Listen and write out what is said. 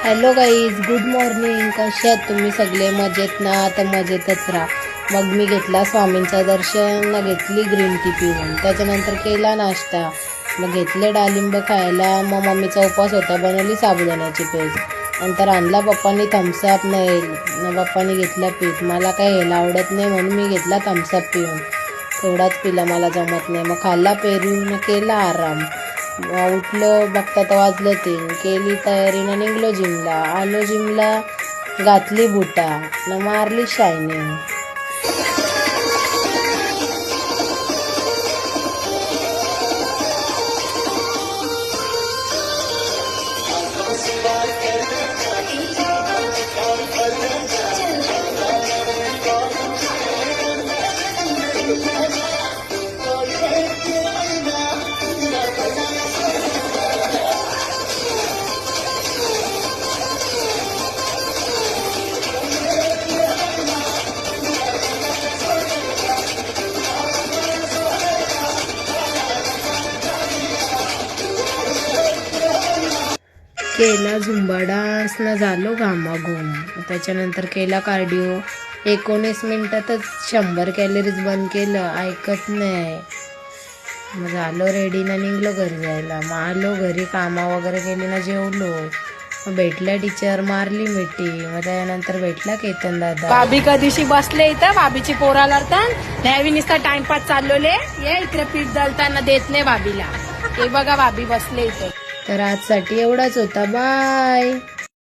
Hello guys, good morning. कसे आहात तुम्ही सगळे? मजेत ना? तर मजेतच राहा. मग मी घेतला स्वामींचं दर्शन, घेतली ग्रीन टी पिऊन, त्याच्यानंतर केला नाश्ता, मग घेतले डाळिंब खायला. मग मम्मीचा उपवास होता, बनवली साबुदाण्याची पेस्ट. नंतर आणला पप्पांनी थम्सअप, नाही मग पप्पांनी घेतला पीठ. मला काय ह्याला आवडत नाही म्हणून मी घेतला थम्सअप पिऊन, तेवढाच पिला, मला जमत नाही. मग खाल्ला पेरून, केला आराम. उठलो बघता तर वाजलं 3. केली तयारी ना निघलो जिमला. आलो जिमला, घातली बुटा न मारली शायनिंग. केला झुंबा डान्स न झालो घामाघूम. त्याच्यानंतर केला कार्डिओ. 19 मिनिटातच 100 कॅलरीज बंद केलं, ऐकत नाही. मग झालो रेडी ना निघलो घरी जायला. मग आलो घरी, कामा वगैरे केली ना जेवलो. मग भेटल्या टीचर, मारली मिठी. मग त्यानंतर भेटला केतन दादा. भाभी कधीशी बसले इथं, भाभीची पोराला न्यावी नुसता टाइमपास चाललोले. ये इकडे पीठ दळताना देत नाही भाभीला. हे बघा भाभी बसले इथं. तर आजसाठी एवढाच होता. बाय.